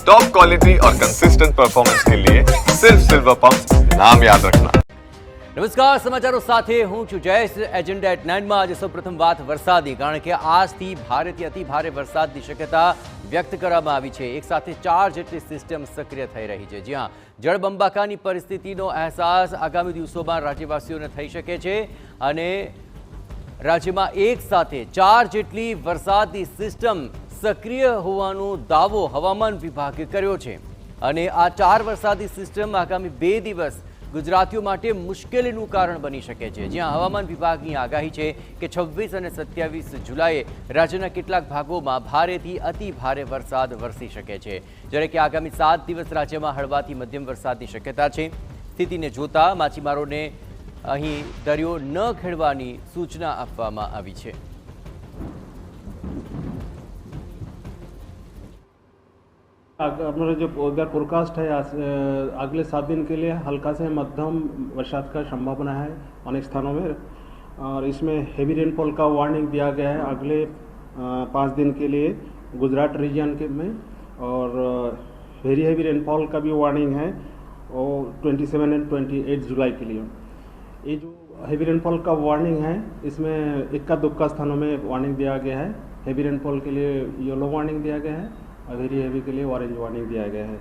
Top quality और consistent performance के लिए सिर्फ सिल्वर पंप नाम याद रखना। નમસ્કાર, સમાચારો સાથે હું છું જયેશ। એજન્ડા એટ 9 માં આજે સૌપ્રથમ વાત વરસાદની, કારણ કે આજથી ભારેથી અતિ ભારે વરસાદની શક્યતા વ્યક્ત કરવામાં આવી છે। એક સાથે 4 જેટલી સિસ્ટમ સક્રિય થઈ રહી છે, જ્યાં જળબંબાકારની પરિસ્થિતિનો અહેસાસ આગામી દિવસોમાં રાજ્યવાસીઓને થઈ શકે છે અને રાજ્યમાં એક સાથે 4 જેટલી વરસાદની સિસ્ટમ સક્રિય હોવાનો દાવો હવામાન વિભાગે કર્યો છે અને આ 4 વરસાદી સિસ્ટમ આગામી 2 દિવસ ગુજરાતીઓ માટે મુશ્કેલીનું કારણ બની શકે છે, જ્યાં હવામાન વિભાગની આગાહી છે કે 26 અને 27 જુલાઈએ રાજ્યના કેટલાક ભાગોમાં ભારેથી અતિ ભારે વરસાદ વરસી શકે છે, જ્યારે કે આગામી 7 દિવસ રાજ્યમાં હળવાથી મધ્યમ વરસાદની શક્યતા છે। સ્થિતિને જોતા માછીમારોને અહીં દરિયો ન ખેડવાની સૂચના આપવામાં આવી છે। हमारा जो वेदर फोरकास्ट है अगले 7 दिन के लिए हल्का से मध्यम बरसात का संभावना है अनेक स्थानों में, और इसमें हेवी रेनफॉल का वार्निंग दिया गया है अगले 5 दिन के लिए गुजरात रीजन के में, और वेरी हेवी रेनफॉल का भी वार्निंग है और 27 एंड 28 जुलाई के लिए। ये जो हेवी रेनफॉल का वार्निंग है इसमें इक्का दुक्का स्थानों में वार्निंग दिया गया है। हेवी रेनफॉल के लिए येलो वार्निंग दिया गया है और वेरी हेवी के लिए ऑरेंज वार्निंग दिया गया है।